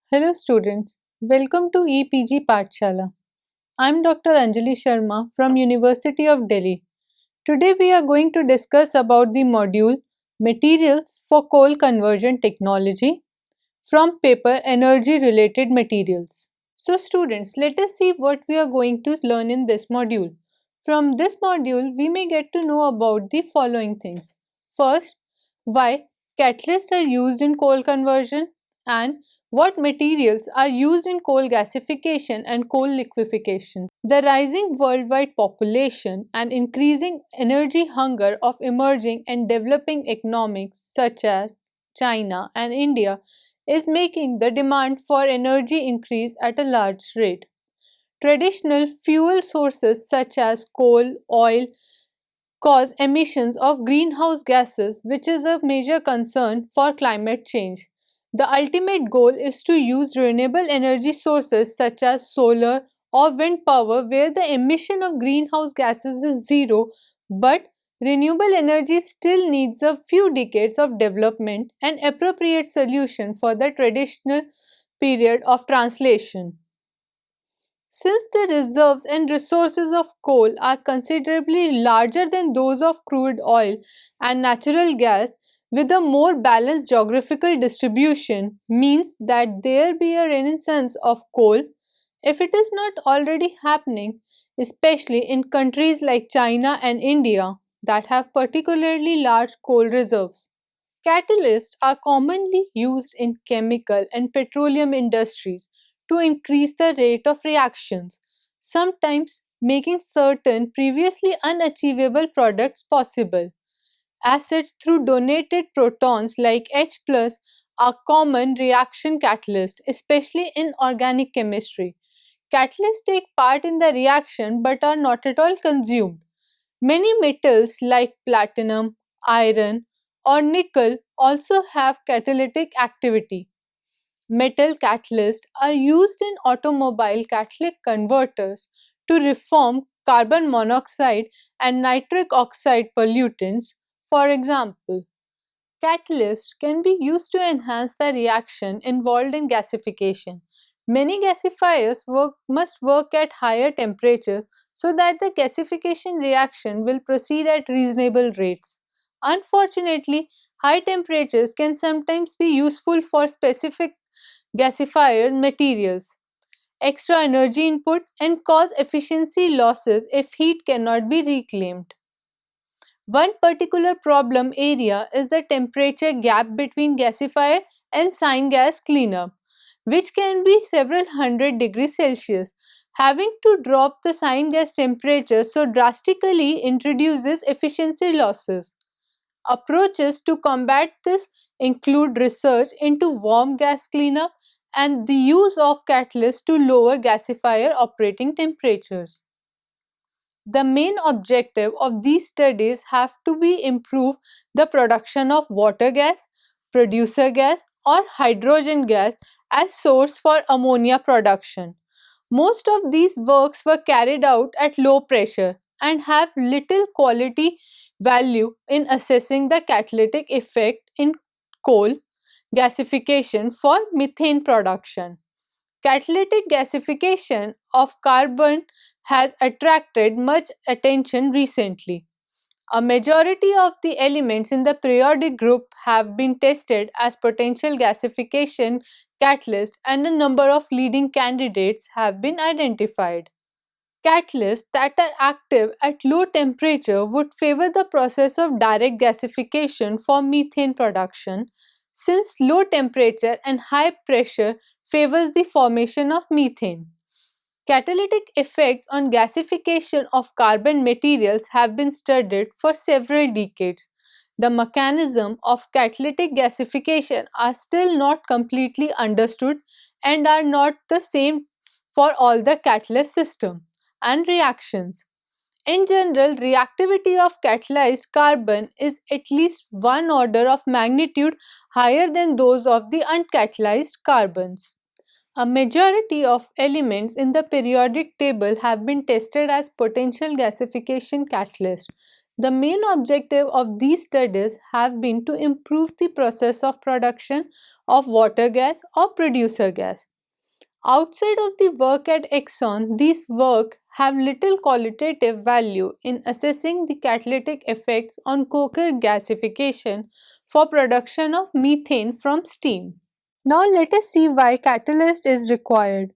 Hello students, welcome to EPG Pathshala. I am Dr. Anjali Sharma from University of Delhi. Today we are going to discuss about the module Materials for Coal Conversion Technology from paper Energy Related Materials. So students, let us see what we are going to learn in this module. From this module, we may get to know about the following things. First, why catalysts are used in coal conversion and what materials are used in coal gasification and coal liquefaction. The rising worldwide population and increasing energy hunger of emerging and developing economies such as China and India is making the demand for energy increase at a large rate. Traditional fuel sources such as coal, oil cause emissions of greenhouse gases, which is a major concern for climate change. The ultimate goal is to use renewable energy sources such as solar or wind power where the emission of greenhouse gases is zero, but renewable energy still needs a few decades of development and appropriate solution for the traditional period of translation. Since the reserves and resources of coal are considerably larger than those of crude oil and natural gas, with a more balanced geographical distribution means that there be a renaissance of coal if it is not already happening, especially in countries like China and India that have particularly large coal reserves. Catalysts are commonly used in chemical and petroleum industries to increase the rate of reactions, sometimes making certain previously unachievable products possible. Acids through donated protons like H plus are common reaction catalysts, especially in organic chemistry. Catalysts take part in the reaction but are not at all consumed. Many metals like platinum, iron, or nickel also have catalytic activity. Metal catalysts are used in automobile catalytic converters to reform carbon monoxide and nitric oxide pollutants. For example, catalysts can be used to enhance the reaction involved in gasification. Many gasifiers must work at higher temperatures so that the gasification reaction will proceed at reasonable rates. Unfortunately, high temperatures can sometimes be useful for specific gasifier materials, extra energy input, and cause efficiency losses if heat cannot be reclaimed. One particular problem area is the temperature gap between gasifier and syngas cleanup, which can be several hundred degrees Celsius. Having to drop the syngas temperature so drastically introduces efficiency losses. Approaches to combat this include research into warm gas cleanup and the use of catalysts to lower gasifier operating temperatures. The main objective of these studies have to be improve the production of water gas, producer gas or hydrogen gas as source for ammonia production. Most of these works were carried out at low pressure and have little quality value in assessing the catalytic effect in coal gasification for methane production. Catalytic gasification of carbon has attracted much attention recently. A majority of the elements in the periodic group have been tested as potential gasification catalysts and a number of leading candidates have been identified. Catalysts that are active at low temperature would favor the process of direct gasification for methane production, since low temperature and high pressure favors the formation of methane. Catalytic effects on gasification of carbon materials have been studied for several decades. The mechanism of catalytic gasification are still not completely understood and are not the same for all the catalyst system and reactions. In general, reactivity of catalyzed carbon is at least one order of magnitude higher than those of the uncatalyzed carbons. A majority of elements in the periodic table have been tested as potential gasification catalysts. The main objective of these studies have been to improve the process of production of water gas or producer gas. Outside of the work at Exxon, these work have little qualitative value in assessing the catalytic effects on coker gasification for production of methane from steam. Now let us see why catalyst is required.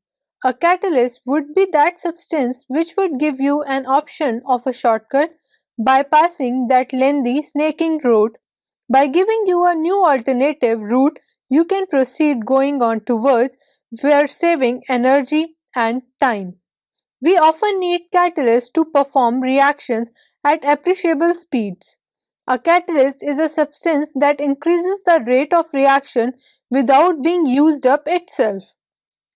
A catalyst would be that substance which would give you an option of a shortcut bypassing that lengthy snaking route. By giving you a new alternative route, you can proceed going on towards where saving energy and time. We often need catalysts to perform reactions at appreciable speeds. A catalyst is a substance that increases the rate of reaction without being used up itself.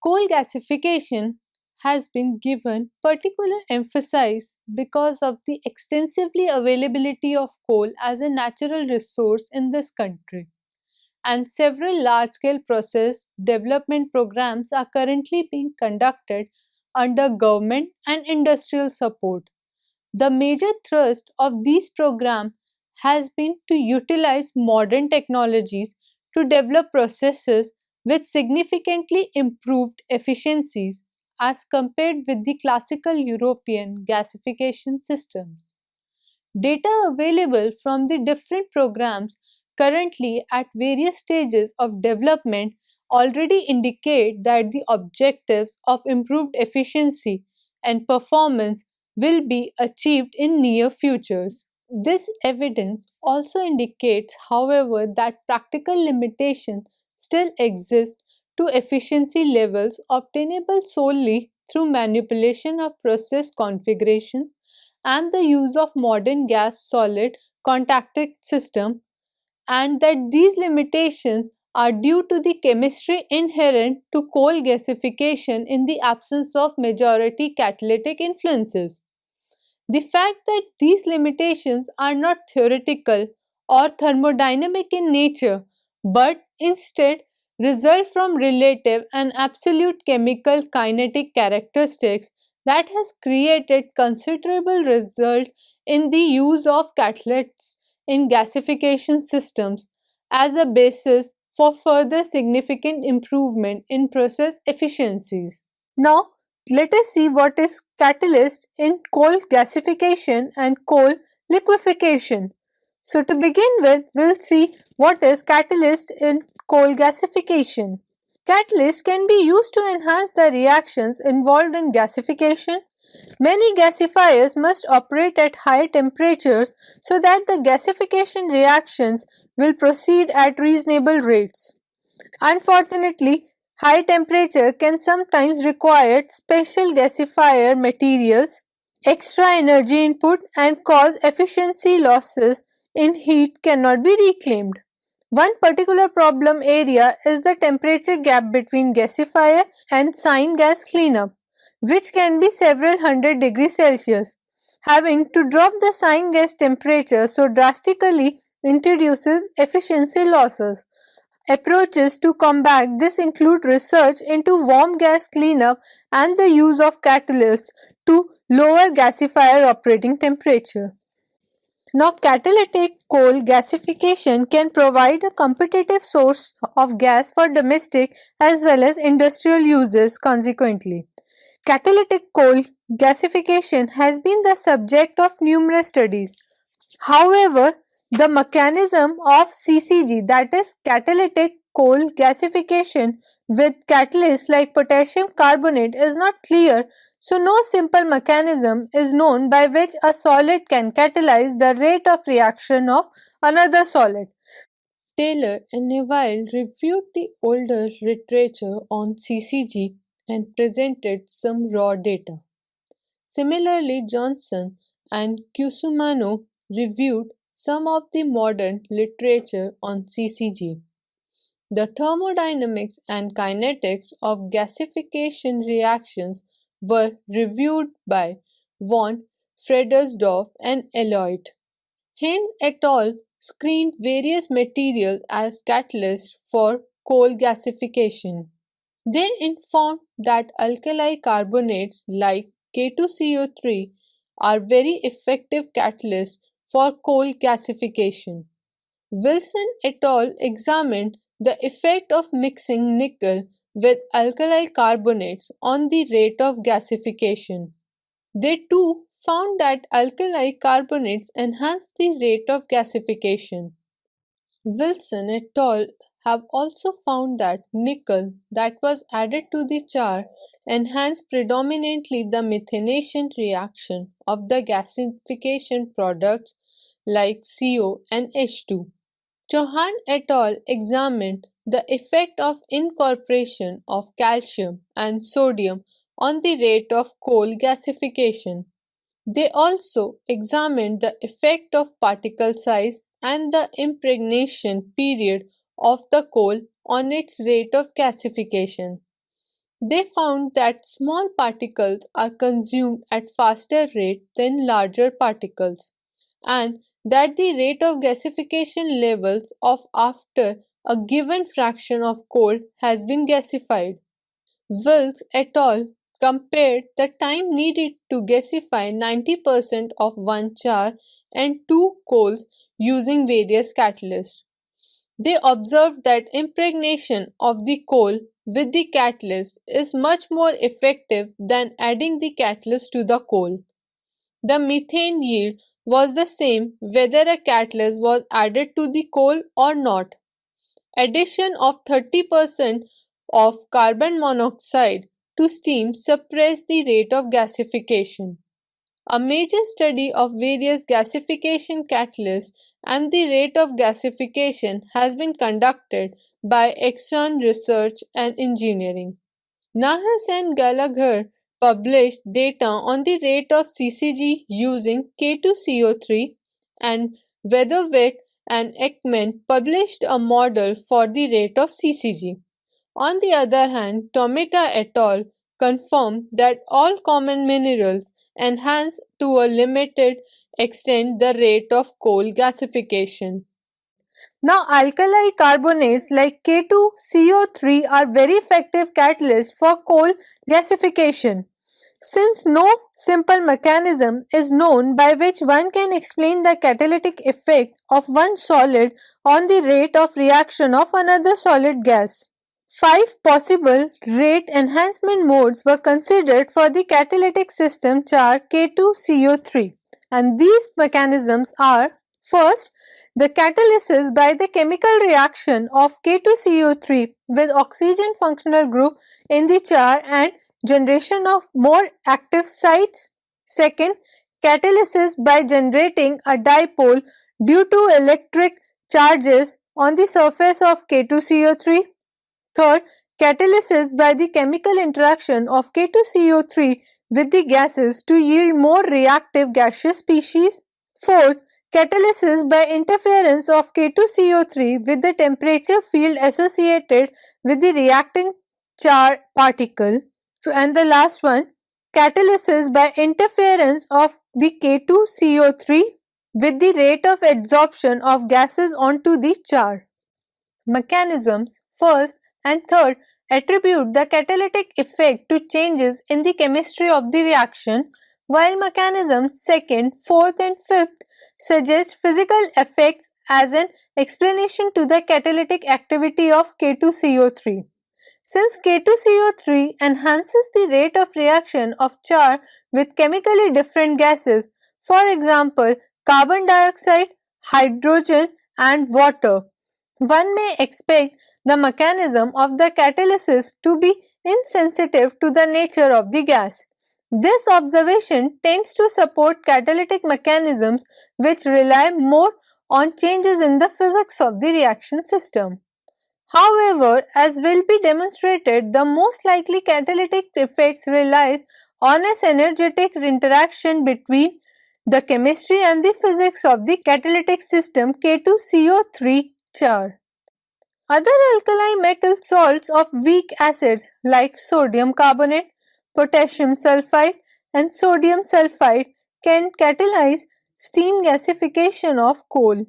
Coal gasification has been given particular emphasis because of the extensively availability of coal as a natural resource in this country, and several large-scale process development programs are currently being conducted under government and industrial support. The major thrust of these programs has been to utilize modern technologies to develop processes with significantly improved efficiencies as compared with the classical European gasification systems. Data available from the different programs currently at various stages of development already indicate that the objectives of improved efficiency and performance will be achieved in near futures. This evidence also indicates, however, that practical limitations still exist to efficiency levels obtainable solely through manipulation of process configurations and the use of modern gas solid contacting system, and that these limitations are due to the chemistry inherent to coal gasification in the absence of majority catalytic influences. The fact that these limitations are not theoretical or thermodynamic in nature, but instead result from relative and absolute chemical kinetic characteristics that has created considerable result in the use of catalysts in gasification systems as a basis for further significant improvement in process efficiencies. Now, let us see what is catalyst in coal gasification and coal liquefaction. So, to begin with, we'll see what is catalyst in coal gasification. Catalyst can be used to enhance the reactions involved in gasification. Many gasifiers must operate at high temperatures so that the gasification reactions will proceed at reasonable rates. Unfortunately, high temperature can sometimes require special gasifier materials, extra energy input, and cause efficiency losses in heat cannot be reclaimed. One particular problem area is the temperature gap between gasifier and syngas cleanup, which can be several hundred degrees Celsius. Having to drop the syngas temperature so drastically introduces efficiency losses. Approaches to combat this include research into warm gas cleanup and the use of catalysts to lower gasifier operating temperature. Now, catalytic coal gasification can provide a competitive source of gas for domestic as well as industrial uses consequently. Catalytic coal gasification has been the subject of numerous studies. However, the mechanism of CCG, that is catalytic coal gasification with catalysts like potassium carbonate, is not clear, so no simple mechanism is known by which a solid can catalyze the rate of reaction of another solid. Taylor and Neville reviewed the older literature on CCG and presented some raw data. Similarly, Johnson and Cusumano reviewed some of the modern literature on CCG. The thermodynamics and kinetics of gasification reactions were reviewed by von Fredersdorf and Elliott. Haynes et al. Screened various materials as catalysts for coal gasification. They informed that alkali carbonates like K2CO3 are very effective catalysts for coal gasification. Wilson et al. Examined the effect of mixing nickel with alkali carbonates on the rate of gasification. They too found that alkali carbonates enhance the rate of gasification. Wilson et al. Have also found that nickel that was added to the char enhanced predominantly the methanation reaction of the gasification products like CO and H2. Chauhan et al. Examined the effect of incorporation of calcium and sodium on the rate of coal gasification. They also examined the effect of particle size and the impregnation period of the coal on its rate of gasification. They found that small particles are consumed at faster rate than larger particles, and that the rate of gasification levels of after a given fraction of coal has been gasified. Wilkes et al. Compared the time needed to gasify 90% of one char and two coals using various catalysts. They observed that impregnation of the coal with the catalyst is much more effective than adding the catalyst to the coal. The methane yield was the same whether a catalyst was added to the coal or not. Addition of 30% of carbon monoxide to steam suppressed the rate of gasification. A major study of various gasification catalysts and the rate of gasification has been conducted by Exxon Research and Engineering. Nahas and Gallagher published data on the rate of CCG using K2CO3, and Weatherwick and Ekman published a model for the rate of CCG. On the other hand, Tomita et al. Confirmed that all common minerals enhance to a limited extent the rate of coal gasification. Now, alkali carbonates like K2CO3 are very effective catalysts for coal gasification. Since no simple mechanism is known by which one can explain the catalytic effect of one solid on the rate of reaction of another solid gas. 5 possible rate enhancement modes were considered for the catalytic system char K2CO3, and these mechanisms are: first, the catalysis by the chemical reaction of K2CO3 with oxygen functional group in the char and generation of more active sites. Second, catalysis by generating a dipole due to electric charges on the surface of K2CO3. Third, catalysis by the chemical interaction of K2CO3 with the gases to yield more reactive gaseous species. Fourth, catalysis by interference of K2CO3 with the temperature field associated with the reacting char particle. And the last one, catalysis by interference of the K2CO3 with the rate of adsorption of gases onto the char. Mechanisms first and third attribute the catalytic effect to changes in the chemistry of the reaction, while mechanisms second, fourth and fifth suggest physical effects as an explanation to the catalytic activity of K2CO3. Since K2CO3 enhances the rate of reaction of char with chemically different gases, for example carbon dioxide, hydrogen and water, one may expect the mechanism of the catalysis to be insensitive to the nature of the gas. This observation tends to support catalytic mechanisms which rely more on changes in the physics of the reaction system. However, as will be demonstrated, the most likely catalytic effects relies on a synergetic interaction between the chemistry and the physics of the catalytic system K2CO3 char. Other alkali metal salts of weak acids like sodium carbonate, potassium sulfide and sodium sulfide can catalyze steam gasification of coal.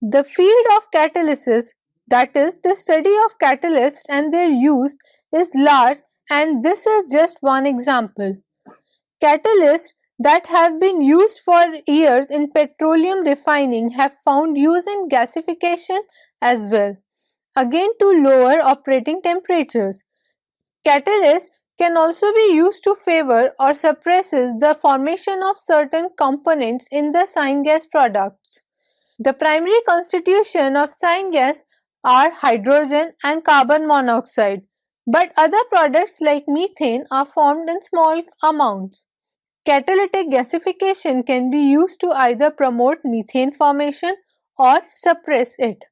The field of catalysis, that is, the study of catalysts and their use, is large, and this is just one example. Catalysts that have been used for years in petroleum refining have found use in gasification as well, again to lower operating temperatures. Catalysts can also be used to favor or suppresses the formation of certain components in the syngas products. The primary constitution of syngas are hydrogen and carbon monoxide, but other products like methane are formed in small amounts. Catalytic gasification can be used to either promote methane formation or suppress it.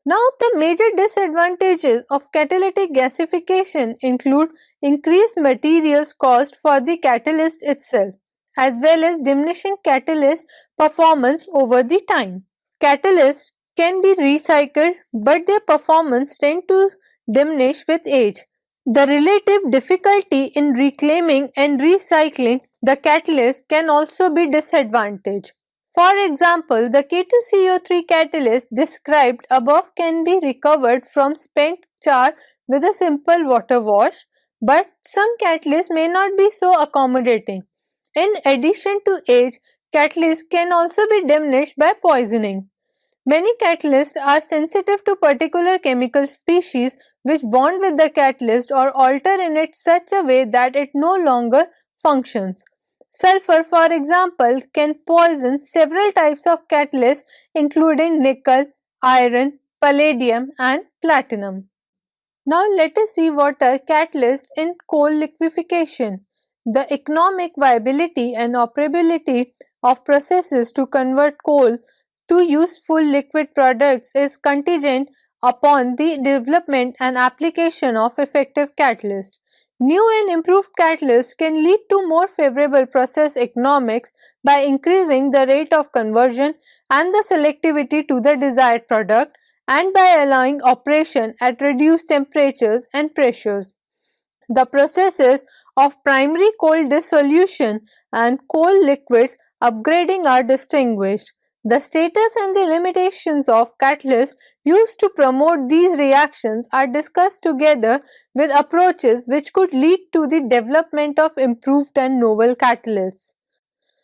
Now, the major disadvantages of catalytic gasification include increased materials cost for the catalyst itself, as well as diminishing catalyst performance over the time. Catalysts can be recycled, but their performance tend to diminish with age. The relative difficulty in reclaiming and recycling the catalyst can also be disadvantaged. For example, the K2CO3 catalyst described above can be recovered from spent char with a simple water wash, but some catalysts may not be so accommodating. In addition to age, catalysts can also be diminished by poisoning. Many catalysts are sensitive to particular chemical species which bond with the catalyst or alter in it such a way that it no longer functions. Sulfur, for example, can poison several types of catalysts including nickel, iron, palladium and platinum. Now let us see what are catalysts in coal liquefaction. The economic viability and operability of processes to convert coal to useful liquid products is contingent upon the development and application of effective catalysts. New and improved catalysts can lead to more favorable process economics by increasing the rate of conversion and the selectivity to the desired product, and by allowing operation at reduced temperatures and pressures. The processes of primary coal dissolution and coal liquids upgrading are distinguished. The status and the limitations of catalysts used to promote these reactions are discussed together with approaches which could lead to the development of improved and novel catalysts.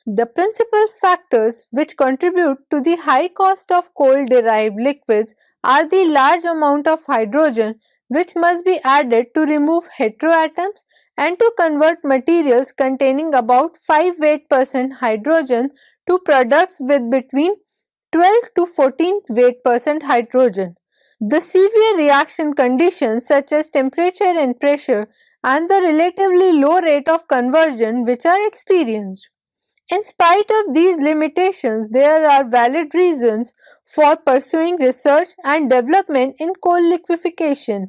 The principal factors which contribute to the high cost of coal-derived liquids are the large amount of hydrogen which must be added to remove heteroatoms and to convert materials containing about 5% hydrogen to products with between 12 to 14% hydrogen. The severe reaction conditions such as temperature and pressure and the relatively low rate of conversion which are experienced. In spite of these limitations, there are valid reasons for pursuing research and development in coal liquefaction.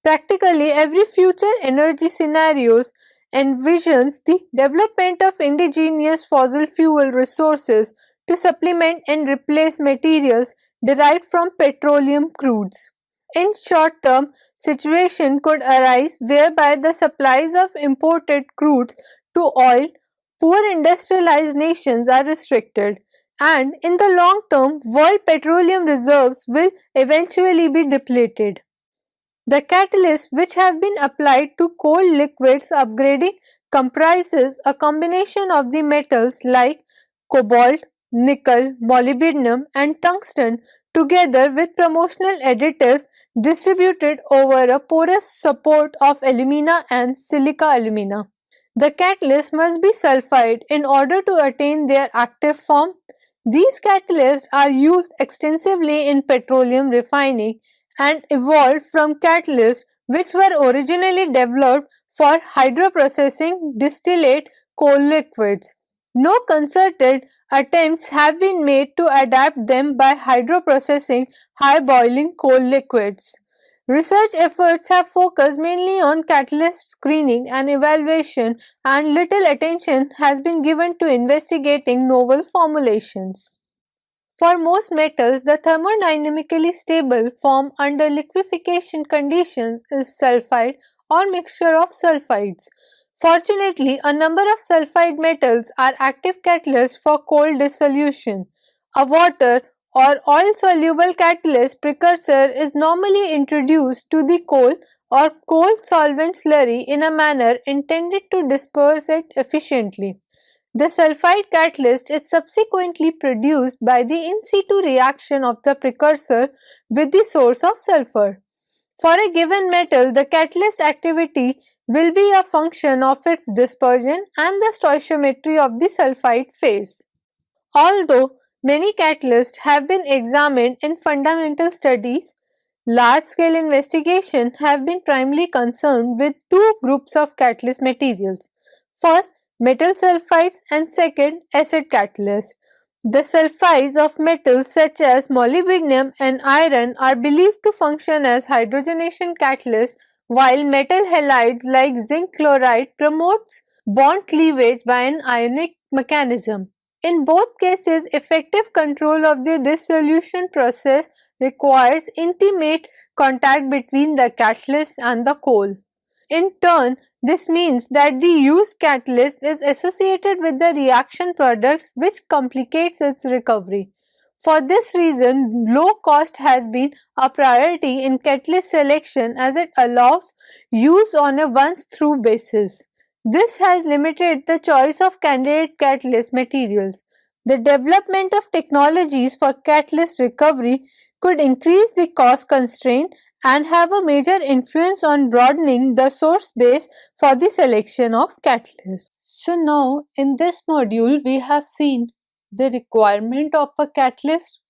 Practically every future energy scenarios envisions the development of indigenous fossil fuel resources to supplement and replace materials derived from petroleum crudes. In short term, situation could arise whereby the supplies of imported crudes to oil poor industrialized nations are restricted, and in the long term, world petroleum reserves will eventually be depleted. The catalysts which have been applied to coal liquids upgrading comprises a combination of the metals like cobalt, nickel, molybdenum and tungsten together with promotional additives distributed over a porous support of alumina and silica alumina. The catalyst must be sulfide in order to attain their active form. These catalysts are used extensively in petroleum refining and evolved from catalysts which were originally developed for hydroprocessing distillate coal liquids. No concerted attempts have been made to adapt them by hydroprocessing high boiling coal liquids. Research efforts have focused mainly on catalyst screening and evaluation, and little attention has been given to investigating novel formulations. For most metals, the thermodynamically stable form under liquefaction conditions is sulfide or mixture of sulfides. Fortunately, a number of sulfide metals are active catalysts for coal dissolution. A water or oil-soluble catalyst precursor is normally introduced to the coal or coal solvent slurry in a manner intended to disperse it efficiently. The sulfide catalyst is subsequently produced by the in situ reaction of the precursor with the source of sulfur. For a given metal, the catalyst activity will be a function of its dispersion and the stoichiometry of the sulfide phase. Although many catalysts have been examined in fundamental studies, large-scale investigations have been primarily concerned with two groups of catalyst materials. First, metal sulfides, and second, acid catalysts. The sulfides of metals such as molybdenum and iron are believed to function as hydrogenation catalysts, while metal halides like zinc chloride promotes bond cleavage by an ionic mechanism. In both cases, effective control of the dissolution process requires intimate contact between the catalyst and the coal. In turn, this means that the used catalyst is associated with the reaction products, which complicates its recovery. For this reason, low cost has been a priority in catalyst selection as it allows use on a once-through basis. This has limited the choice of candidate catalyst materials. The development of technologies for catalyst recovery could increase the cost constraint and have a major influence on broadening the source base for the selection of catalysts. So now in this module we have seen the requirement of a catalyst,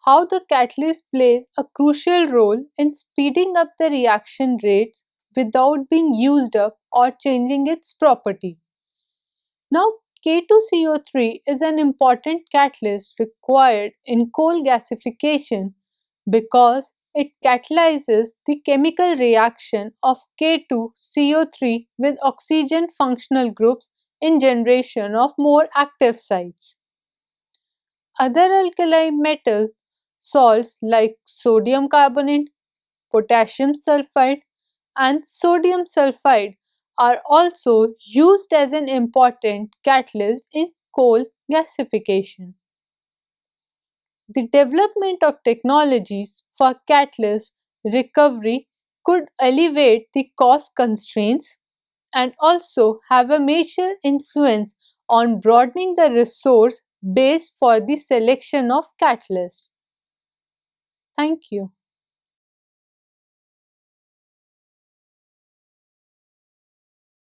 how the catalyst plays a crucial role in speeding up the reaction rates without being used up or changing its property. Now K2CO3 is an important catalyst required in coal gasification because it catalyzes the chemical reaction of K2CO3 with oxygen functional groups in generation of more active sites. Other alkali metal salts like sodium carbonate, potassium sulfide, and sodium sulfide are also used as an important catalyst in coal gasification. The development of technologies for catalyst recovery could alleviate the cost constraints and also have a major influence on broadening the resource base for the selection of catalysts. Thank you.